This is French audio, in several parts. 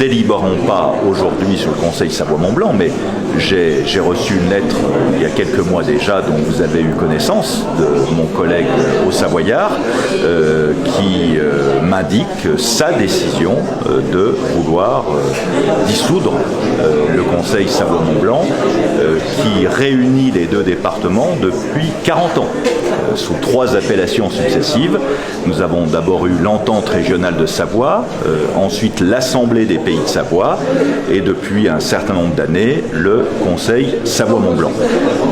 délibérons pas aujourd'hui sur le Conseil Savoie-Mont-Blanc, mais j'ai reçu une lettre il y a quelques mois déjà dont vous avez eu connaissance de mon collègue au Savoyard qui m'indique sa décision de vouloir dissoudre le Conseil Savoie-Mont-Blanc qui réunit les deux départements depuis 40 ans. Sous 3 appellations successives. Nous avons d'abord eu l'entente régionale de Savoie, ensuite l'Assemblée des Pays de Savoie et depuis un certain nombre d'années le Conseil Savoie-Mont-Blanc.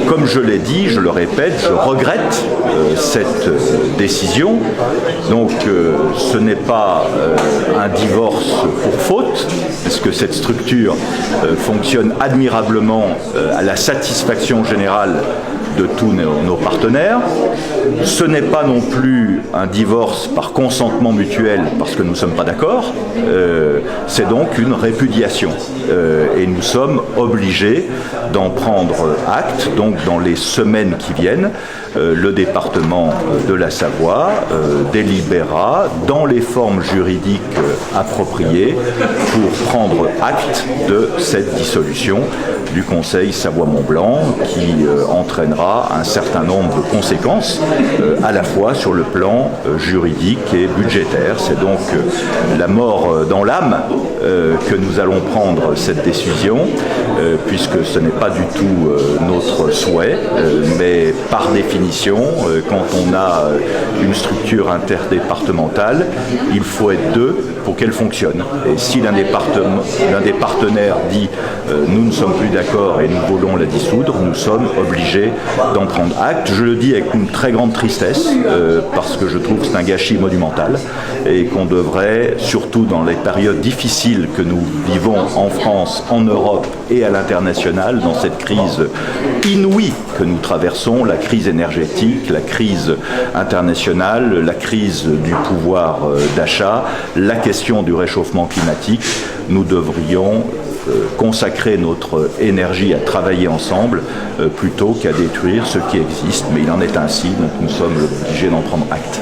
Comme je l'ai dit, je le répète, je regrette cette décision. Donc ce n'est pas un divorce pour faute, parce que cette structure fonctionne admirablement à la satisfaction générale de tous nos partenaires. Ce n'est pas non plus un divorce par consentement mutuel parce que nous ne sommes pas d'accord. C'est donc une répudiation. Et nous sommes obligés d'en prendre acte. Donc dans les semaines qui viennent, le département de la Savoie délibérera dans les formes juridiques appropriées pour prendre acte de cette dissolution du Conseil Savoie-Mont-Blanc qui entraînera un certain nombre de conséquences à la fois sur le plan juridique et budgétaire. C'est donc la mort dans l'âme que nous allons prendre cette décision puisque ce n'est pas du tout notre souhait, mais par définition, quand on a une structure interdépartementale, il faut être deux pour qu'elle fonctionne. Et si l'un des partenaires dit nous ne sommes plus d'accord et nous voulons la dissoudre, nous sommes obligés d'en prendre acte. Je le dis avec une très grande tristesse parce que je trouve que c'est un gâchis monumental et qu'on devrait, surtout dans les périodes difficiles que nous vivons en France, en Europe et à l'international, dans cette crise inouïe que nous traversons, la crise énergétique, la crise internationale, la crise du pouvoir d'achat, la question du réchauffement climatique, nous devrions consacrer notre énergie à travailler ensemble plutôt qu'à détruire ce qui existe. Mais il en est ainsi, donc nous sommes obligés d'en prendre acte.